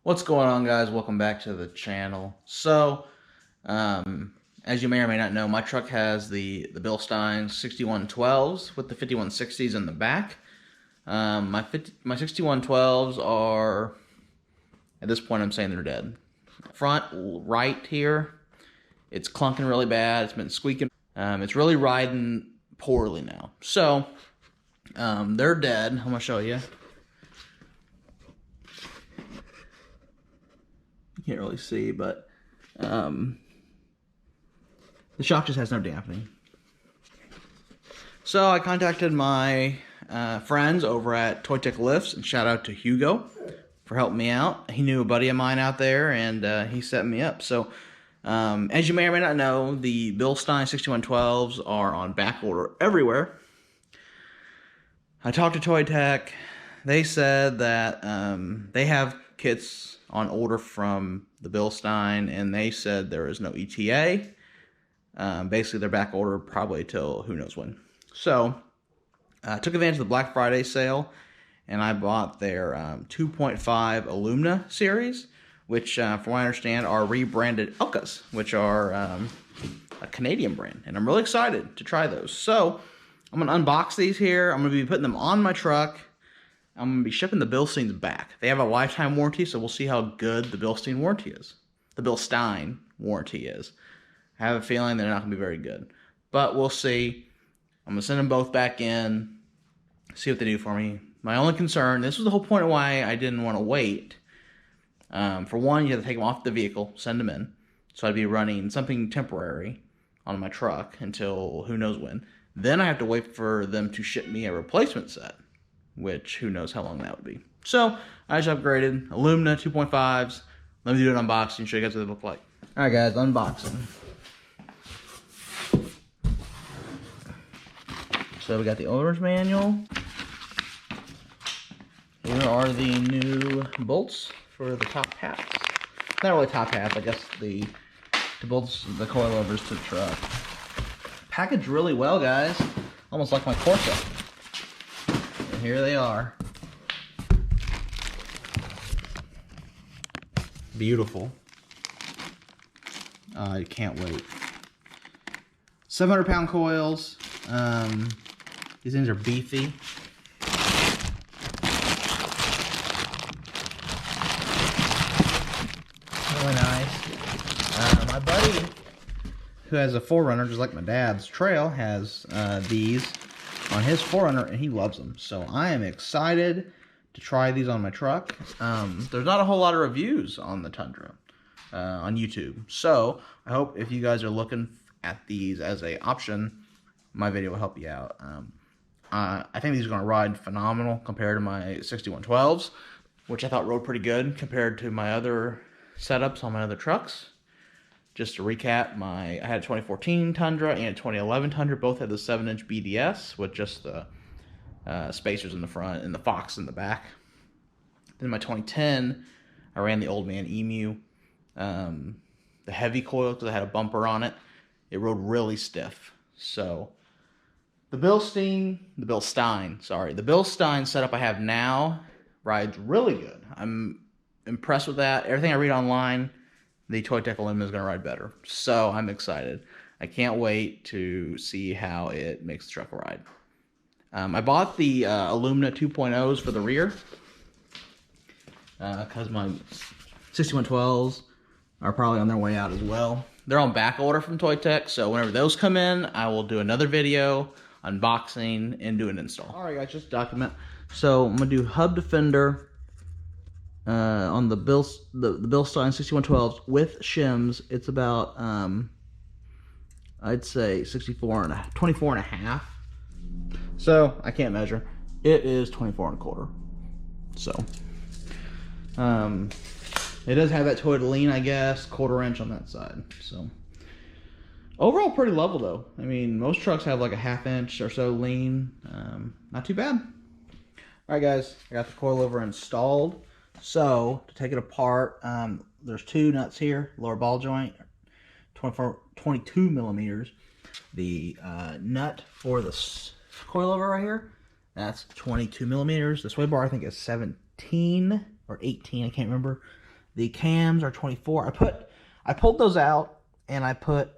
What's going on, guys? Welcome back to the channel. So, as you may or may not know, my truck has the Bilstein 6112s with the 5160's in the back. My 6112s are, at this point, I'm saying they're dead. Front right here, it's clunking really bad. It's been squeaking. It's really riding poorly now. So, they're dead. I'm gonna show you. You can't really see, but the shock just has no dampening. So I contacted my friends over at Toytec Aluma, and shout out to Hugo for helping me out. He knew a buddy of mine out there, and he set me up. So as you may or may not know, the Bilstein 6112s are on back order everywhere. I talked to Toytec. They said that they have kits on order from the Bilstein, and they said there is no ETA. Basically, they're back order probably till who knows when. So, I took advantage of the Black Friday sale, and I bought their 2.5 Aluma series, which, from what I understand, are rebranded Elkas, which are a Canadian brand, and I'm really excited to try those. So, I'm going to unbox these here. I'm going to be putting them on my truck. I'm going to be shipping the Bilsteins back. They have a lifetime warranty, so we'll see how good the Bilstein warranty is. The Bilstein warranty is. I have a feeling they're not going to be very good. But we'll see. I'm going to send them both back in, see what they do for me. My only concern, this was the whole point of why I didn't want to wait. For one, you have to take them off the vehicle, send them in. So I'd be running something temporary on my truck until who knows when. Then I have to wait for them to ship me a replacement set, which who knows how long that would be. So I just upgraded Aluma 2.5s. Let me do an unboxing and show you guys what they look like. All right, guys, unboxing. So we got the owner's manual. Here are the new bolts for the top hats. Not really top hats, I guess the bolts, the coilovers to the truck. Packaged really well, guys. Almost like my Corsa. And here they are. Beautiful. I can't wait. 700-pound coils. These things are beefy. Really nice. My buddy, who has a 4Runner, just like my dad's trail, has these on his 4Runner, and he loves them. So I am excited to try these on my truck. There's not a whole lot of reviews on the Tundra on YouTube. So I hope if you guys are looking at these as a option, my video will help you out. I think these are going to ride phenomenal compared to my 6112s, which I thought rode pretty good compared to my other setups on my other trucks. Just to recap, I had a 2014 Tundra and a 2011 Tundra. Both had the 7-inch BDS with just the spacers in the front and the Fox in the back. Then my 2010, I ran the Old Man Emu. The heavy coil, because I had a bumper on it. It rode really stiff. So the Bilstein setup I have now rides really good. I'm impressed with that. Everything I read online, the Toytec Aluma is going to ride better. So I'm excited. I can't wait to see how it makes the truck ride. I bought the Aluma 2.0's for the rear because my 6112s are probably on their way out as well. They're on back order from Toytec, so whenever those come in, I will do another video, unboxing, and do an install. Alright guys, just document. So I'm going to do hub defender on the Bilstein 6112s with shims. It's about, I'd say 24 and a half. So, I can't measure. It is 24 and a quarter. So, it does have that toe to lean, I guess, 1/4 inch on that side. So, overall pretty level though. I mean, most trucks have like a 1/2 inch or so lean. Not too bad. Alright guys, I got the coilover installed. So, to take it apart, there's two nuts here. Lower ball joint, 22 millimeters. The nut for the coilover right here, that's 22 millimeters. The sway bar I think is 17 or 18, I can't remember. The cams are 24. I pulled those out and I put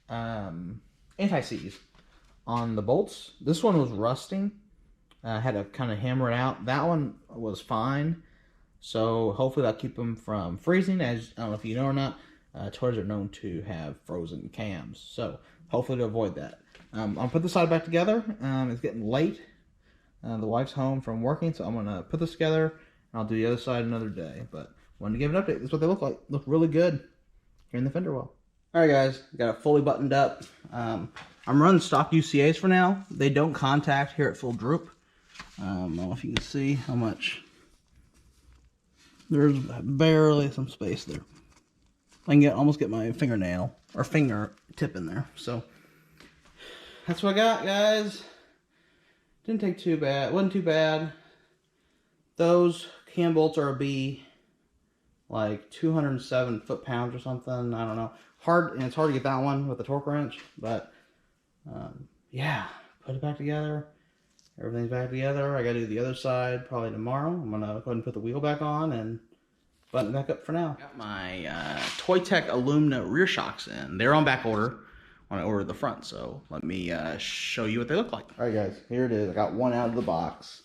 anti-seize on the bolts. This one was rusting. I had to kind of hammer it out. That one was fine. So hopefully that'll keep them from freezing. As I don't know if you know or not, Toys are known to have frozen cams. So hopefully to avoid that. I'll put the side back together. It's getting late. The wife's home from working, so I'm going to put this together, and I'll do the other side another day. But wanted to give an update. This is what they look like. Look really good here in the fender well. Alright guys, got it fully buttoned up. I'm running stock UCAs for now. They don't contact here at full droop. I don't know if you can see how much. There's barely some space there. I can almost get my fingernail or finger tip in there. So that's what I got, guys. Didn't take too bad. Wasn't too bad. Those cam bolts are a B, like 207 foot-pounds or something. I don't know. Hard, and it's hard to get that one with a torque wrench. But yeah, put it back together. Everything's back together. I got to do the other side probably tomorrow. I'm gonna go ahead and put the wheel back on and button it back up for now. Got my Toytec Aluma rear shocks in. They're on back order when I ordered the front, so let me show you what they look like. Alright guys, here it is. I got one out of the box.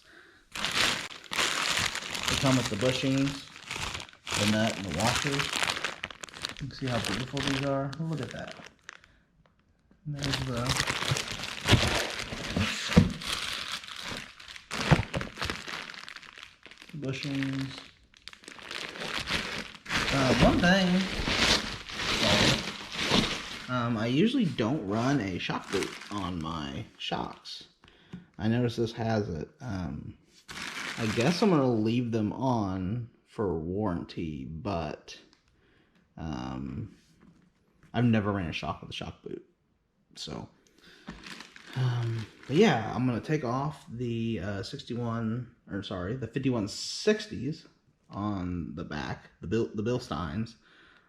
They come with the bushings, the nut, and the washers. You can see how beautiful these are. Oh, look at that. And there's the bushings. One thing, I usually don't run a shock boot on my shocks. I noticed this has it. I guess I'm going to leave them on for warranty, but I've never ran a shock with a shock boot. So, but yeah, I'm going to take off the 5160's on the back, the Bilsteins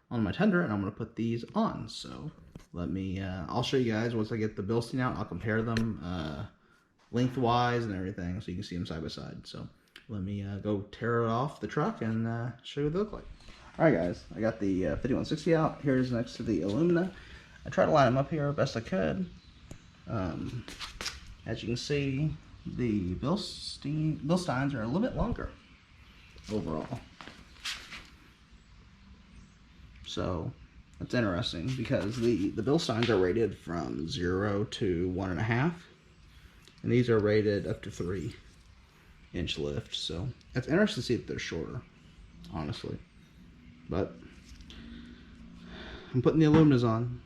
on my Tundra, and I'm going to put these on. So let me, I'll show you guys once I get the Bilstein out. I'll compare them lengthwise and everything so you can see them side by side. So let me go tear it off the truck and show you what they look like. Alright guys, I got the 5160 out. Here's next to the Alumina. I tried to line them up here best I could. As you can see, the Bilsteins are a little bit longer overall. So that's interesting because the Bilsteins are rated from 0 to 1.5, and these are rated up to 3-inch lift. So it's interesting to see that they're shorter, honestly. But I'm putting the Aluminas on.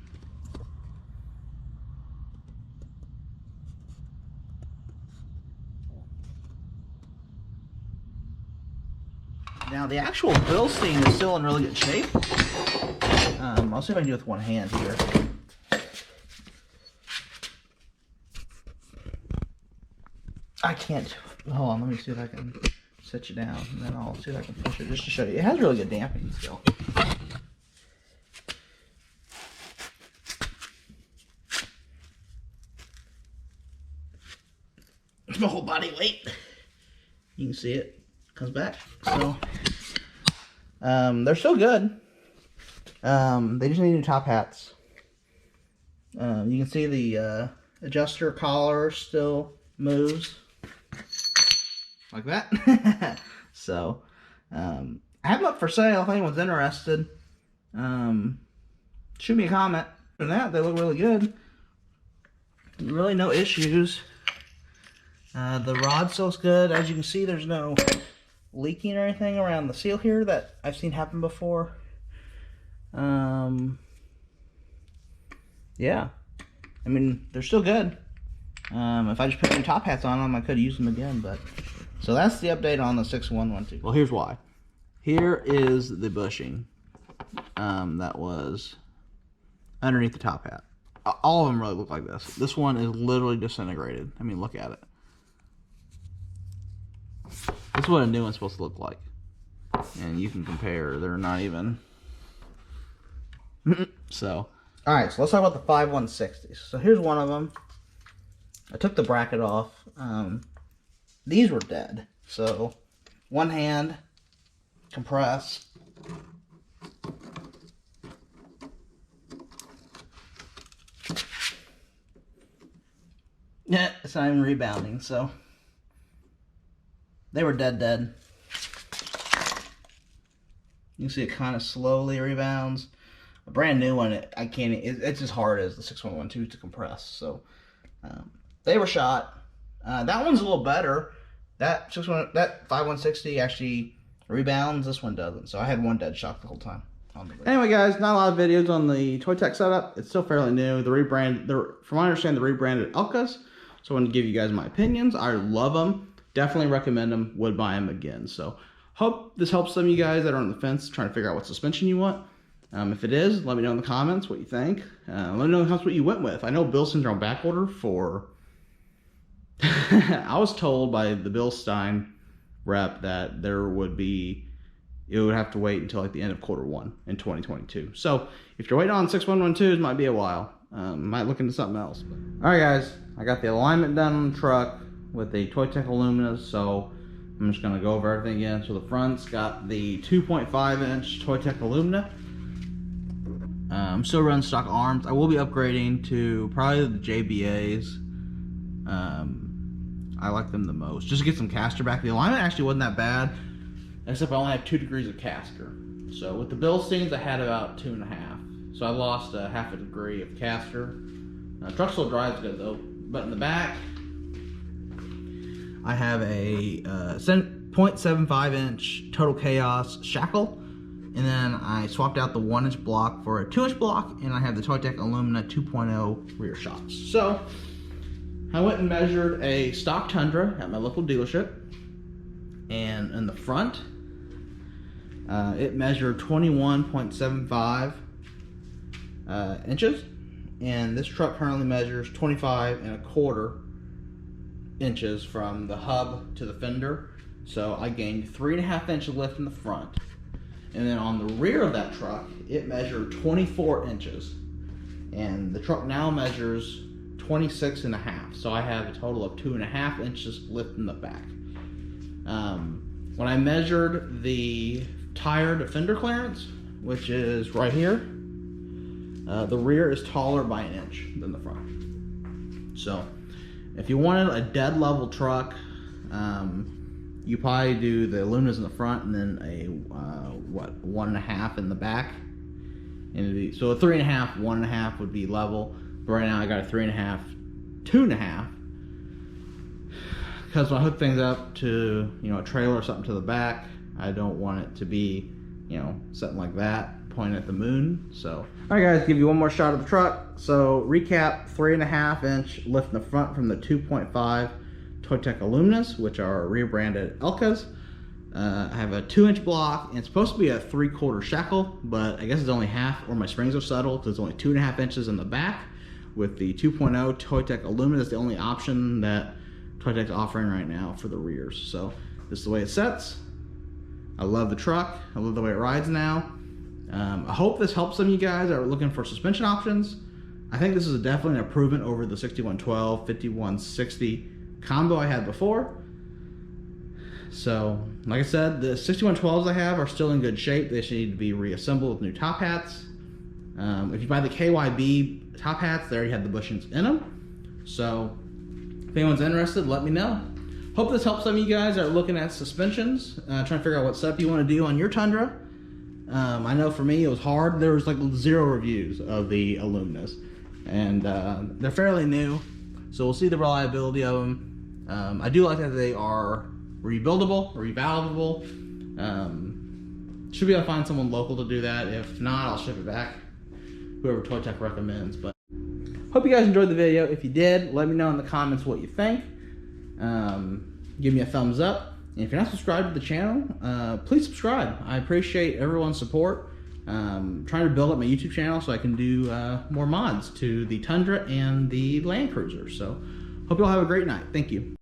Now the actual Bilstein is still in really good shape. I'll see if I can do it with one hand here. I can't. Hold on, let me see if I can set you down, and then I'll see if I can push it just to show you. It has really good damping still. It's my whole body weight. You can see it. Comes back. So they're still good. They just need new top hats. You can see the adjuster collar still moves like that. So I have them up for sale if anyone's interested. Shoot me a comment. For that, they look really good. Really no issues. The rod still's good. As you can see, there's no leaking or anything around the seal here that I've seen happen before. Yeah, I mean, they're still good. If I just put some top hats on them, I could use them again. But so that's the update on the 6112. Well, here's why. Here is the bushing that was underneath the top hat. All of them really look like this. This one is literally disintegrated. I mean, look at it. This is what a new one's supposed to look like. And you can compare. They're not even. So. Alright, so let's talk about the 5160's. So here's one of them. I took the bracket off. These were dead. So one hand compress. Yeah, it's not even rebounding, so they were dead. You can see it kind of slowly rebounds. A brand new one, it's as hard as the 6112 to compress. So they were shot. That one's a little better. That 5160 actually rebounds. This one doesn't. So I had one dead shock the whole time. Anyway, guys, not a lot of videos on the Toytec setup. It's still fairly new. From what I understand, the rebranded Elkas. So I want to give you guys my opinions. I love them. Definitely recommend them. Would buy them again. So hope this helps some of you guys that are on the fence trying to figure out what suspension you want. If it is, let me know in the comments what you think. Let me know in the comments what you went with. I know Bilstein's are on back order for... I was told by the Bilstein rep that it would have to wait until like the end of Q1 in 2022. So if you're waiting on 6112s, it might be a while. Might look into something else. Alright guys, I got the alignment done on the truck with the Toytec Aluma, so I'm just going to go over everything again. So the front's got the 2.5 inch Toytec Aluma. I'm still running stock arms. I will be upgrading to probably the JBAs. I like them the most, just to get some caster back. The alignment actually wasn't that bad, except I only had 2 degrees of caster. So with the Bilsteins, I had about 2.5. So I lost a half a degree of caster. Truck still drives good though. But in the back, I have a 0.75 inch Total Chaos shackle. And then I swapped out the 1 inch block for a 2 inch block, and I have the Toytec Aluma 2.0 rear shocks. So I went and measured a stock Tundra at my local dealership, and in the front, it measured 21.75 inches, and this truck currently measures 25.25 inches from the hub to the fender. So I gained 3.5 inches lift in the front. And then on the rear of that truck, it measured 24 inches. And the truck now measures 26.5. So I have a total of 2.5 inches lift in the back. When I measured the tire to fender clearance, which is right here, the rear is taller by 1 inch than the front. So if you wanted a dead level truck, you probably do the Alumas in the front and then a 1.5 in the back. And so a 3.5, 1.5 would be level. But right now I got a 3.5, 2.5. Because when I hook things up to a trailer or something to the back, I don't want it to be something like that pointing at the moon. So all right guys, give you one more shot of the truck. So recap: 3.5 inch lift in the front from the 2.5 Toytec Alumas, which are rebranded Elkas. I have a 2 inch block, and it's supposed to be a 3/4 shackle, but I guess it's only half, or my springs are settled because it's only 2.5 inches in the back. With the 2.0 Toytec Aluma, that's the only option that Toytec's offering right now for the rears. So this is the way it sets. I love the truck. I love the way it rides now. I hope this helps some of you guys that are looking for suspension options. I think this is definitely an improvement over the 6112, 5160 combo I had before. So, like I said, the 6112s I have are still in good shape. They should need to be reassembled with new top hats. If you buy the KYB top hats, they already have the bushings in them. So, if anyone's interested, let me know. Hope this helps some of you guys that are looking at suspensions, trying to figure out what setup you want to do on your Tundra. I know for me it was hard. There was like 0 reviews of the Alumas, and they're fairly new, so we'll see the reliability of them. I do like that they are rebuildable, revalvable. Should be able to find someone local to do that. If not, I'll ship it back, whoever Toytec recommends. But hope you guys enjoyed the video. If you did, let me know in the comments what you think. Give me a thumbs up. And if you're not subscribed to the channel, please subscribe. I appreciate everyone's support. Trying to build up my YouTube channel so I can do more mods to the Tundra and the Land Cruiser. So hope you all have a great night. Thank you.